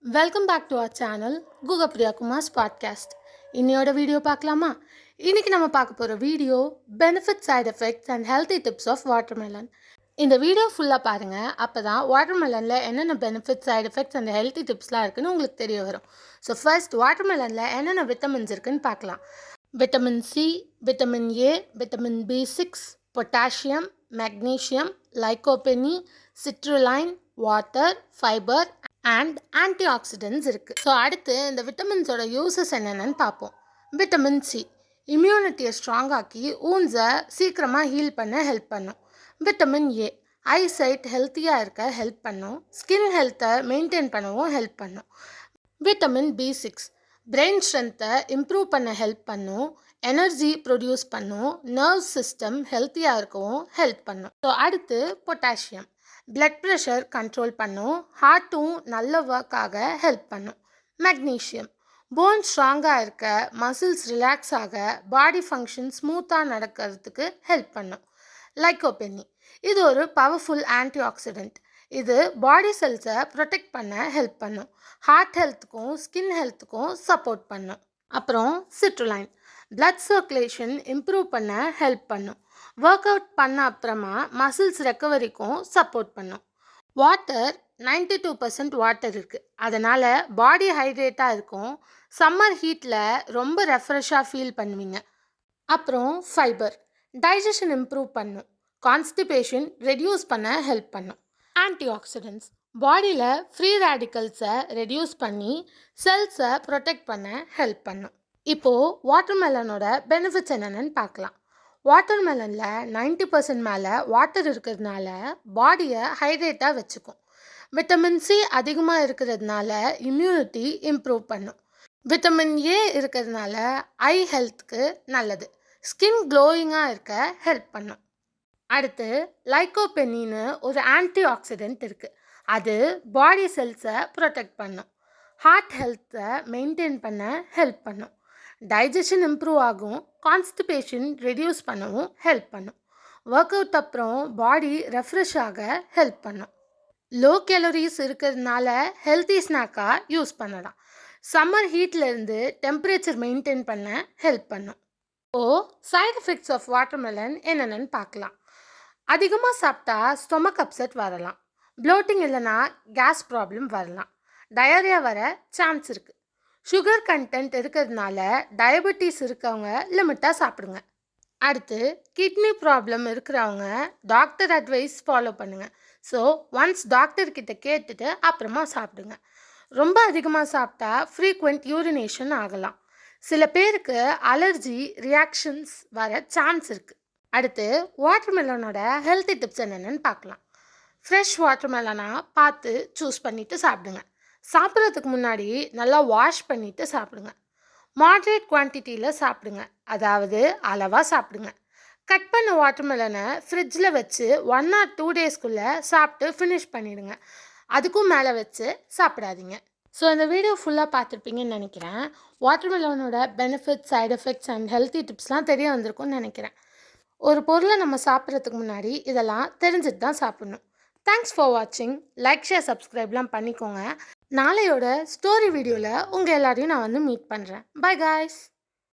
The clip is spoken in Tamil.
Welcome back to our channel Guhapriya Kumar's podcast. இன்னையோட வீடியோ பார்க்கலாமா? இன்றைக்கி நம்ம பார்க்க போகிற video benefit side effects and healthy tips of watermelon. இந்த வீடியோ ஃபுல்லாக பாருங்கள், அப்போ தான் வாட்டர்மெலனில் என்னென்ன benefit side effects and healthy டிப்ஸ்லாம் இருக்குன்னு உங்களுக்கு தெரிய வரும். ஸோ ஃபர்ஸ்ட் வாட்டர்மெலனில் என்னென்ன விட்டமின்ஸ் இருக்குன்னு பார்க்கலாம். Vitamin C, vitamin A, vitamin B6, potassium, magnesium, lycopene, citrulline, water, fibre and antioxidants இருக்குது. ஸோ அடுத்து இந்த விட்டமின்ஸோட யூசஸ் என்னென்னு பார்ப்போம். விட்டமின் சி இம்யூனிட்டியை ஸ்ட்ராங்காக்கி ஊன்ஸை சீக்கிரமாக ஹீல் பண்ண ஹெல்ப் பண்ணும். விட்டமின் ஏ ஐசைட் ஹெல்த்தியாக இருக்க ஹெல்ப் பண்ணும். ஸ்கின் ஹெல்த்தை மெயின்டைன் பண்ணவும் ஹெல்ப் பண்ணும். விட்டமின் B6 பிரெயின் ஸ்ட்ரென்த்தை இம்ப்ரூவ் பண்ண ஹெல்ப் பண்ணும். எனர்ஜி ப்ரொடியூஸ் பண்ணும். நர்வ் சிஸ்டம் ஹெல்த்தியாக இருக்கவும் ஹெல்ப் பண்ணும். ஸோ அடுத்து பொட்டாசியம் பிளட் ப்ரெஷர் கண்ட்ரோல் பண்ணும். ஹார்ட்டும் நல்ல ஒர்க் ஆக ஹெல்ப் பண்ணும். மெக்னீஷியம் போன் ஸ்ட்ராங்காக இருக்க, மசில்ஸ் ரிலாக்ஸ் ஆக, பாடி ஃபங்க்ஷன் ஸ்மூத்தாக நடக்கிறதுக்கு ஹெல்ப் பண்ணும். லைகோபெனி இது ஒரு பவர்ஃபுல் ஆன்டி ஆக்சிடென்ட். இது பாடி செல்ஸை ப்ரொடெக்ட் பண்ண ஹெல்ப் பண்ணும். ஹார்ட் ஹெல்த்துக்கும் ஸ்கின் ஹெல்த்துக்கும் சப்போர்ட் பண்ணும். அப்புறம் சிட்ருலைன் பிளட் சர்க்குலேஷன் இம்ப்ரூவ் பண்ண ஹெல்ப் பண்ணும். ஒர்க் அவுட் பண்ண அப்புறமா மசில்ஸ் ரெக்கவரிக்கும் சப்போர்ட் பண்ணும். வாட்டர் 92% வாட்டர் இருக்குது, அதனால் பாடி ஹைட்ரேட்டாக இருக்கும். சம்மர் ஹீட்டில் ரொம்ப ரெஃப்ரெஷ்ஷாக ஃபீல் பண்ணுவீங்க. அப்புறம் ஃபைபர் டைஜஷன் இம்ப்ரூவ் பண்ணும். கான்ஸ்டிபேஷன் ரெடியூஸ் பண்ண ஹெல்ப் பண்ணும். ஆன்டி ஆக்சிடென்ட்ஸ் பாடியில் ஃப்ரீ ரேடிக்கல்ஸை ரெடியூஸ் பண்ணி செல்ஸை ப்ரொடெக்ட் பண்ண ஹெல்ப் பண்ணும். இப்போது வாட்டர்மெலனோட பெனிஃபிட்ஸ் என்னென்னு பார்க்கலாம். வாட்டர்மெலனில் 90% மேலே வாட்டர் இருக்கிறதுனால பாடியை ஹைட்ரேட்டாக வச்சுக்கும். விட்டமின் சி அதிகமாக இருக்கிறதுனால இம்யூனிட்டி இம்ப்ரூவ் பண்ணும். விட்டமின் ஏ இருக்கிறதுனால ஐ ஹெல்த்துக்கு நல்லது. ஸ்கின் க்ளோயிங்காக இருக்க ஹெல்ப் பண்ணும். அடுத்து லைகோபெனின்னு ஒரு ஆன்டி ஆக்சிடென்ட் இருக்குது. அது பாடி செல்ஸை ப்ரொடெக்ட் பண்ணும். ஹார்ட் ஹெல்த்தை மெயின்டைன் பண்ண ஹெல்ப் பண்ணும். டைஜஷன் இம்ப்ரூவ் ஆகும். கான்ஸ்டிபேஷன் ரெடியூஸ் பண்ணவும் ஹெல்ப் பண்ணும். ஒர்க் அவுட் அப்புறம் பாடி ரெஃப்ரெஷ் ஆக ஹெல்ப் பண்ணும். லோ கேலரிஸ் இருக்கிறதுனால ஹெல்த்தி ஸ்நாக்காக யூஸ் பண்ணலாம். சம்மர் ஹீட்லேருந்து டெம்பரேச்சர் மெயின்டைன் பண்ண ஹெல்ப் பண்ணும். சைட் எஃபெக்ட்ஸ் ஆஃப் வாட்டர்மெலன் என்னென்னு பார்க்கலாம். அதிகமாக சாப்பிட்டா ஸ்டொமக் அப்செட் வரலாம். ப்ளோட்டிங் இல்லைனா கேஸ் ப்ராப்ளம் வரலாம். டயரியா வர சான்ஸ் இருக்குது. சுகர் கண்டென்ட் இருக்கிறதுனால டயபெட்டிஸ் இருக்கவங்க லிமிட்டாக சாப்பிடுங்க. அடுத்து கிட்னி ப்ராப்ளம் இருக்கிறவங்க டாக்டர் அட்வைஸ் ஃபாலோ பண்ணுங்கள். ஸோ ஒன்ஸ் டாக்டர்கிட்ட கேட்டுட்டு அப்புறமா சாப்பிடுங்க. ரொம்ப அதிகமாக சாப்பிட்டா ஃப்ரீக்வெண்ட் யூரினேஷன் ஆகலாம். சில பேருக்கு அலர்ஜி ரியாக்ஷன்ஸ் வர சான்ஸ் இருக்குது. அடுத்து வாட்டர்மெலனோட ஹெல்த்தி டிப்ஸ் என்னென்னு பார்க்கலாம். ஃப்ரெஷ் வாட்டர்மெலனாக பார்த்து சூஸ் பண்ணிவிட்டு சாப்பிடுங்க. சாப்பிட்றதுக்கு முன்னாடி நல்லா வாஷ் பண்ணிவிட்டு சாப்பிடுங்க. மாட்ரேட் குவான்டிட்டியில் சாப்பிடுங்க, அதாவது அளவாக சாப்பிடுங்க. கட் பண்ண வாட்டர்மெலனை ஃப்ரிட்ஜில் வச்சு 1 or 2 டேஸ்க்குள்ளே சாப்பிட்டு ஃபினிஷ் பண்ணிவிடுங்க. அதுக்கும் மேலே வச்சு சாப்பிடாதீங்க. ஸோ இந்த வீடியோ ஃபுல்லாக பார்த்துருப்பீங்கன்னு நினைக்கிறேன். வாட்டர்மெலனோட benefits, side effects and healthy டிப்ஸ்லாம் தெரிய வந்திருக்கும்னு நினைக்கிறேன். ஒரு பொருளை நம்ம சாப்பிட்றதுக்கு முன்னாடி இதெல்லாம் தெரிஞ்சுட்டு தான் சாப்பிட்ணும். தேங்க்ஸ் ஃபார் வாட்சிங். லைக், ஷேர், சப்ஸ்கிரைப்லாம் பண்ணிக்கோங்க. நாளையோட ஸ்டோரி வீடியோவில் உங்கள் எல்லாரையும் நான் மீட் பண்ணுறேன். By guys.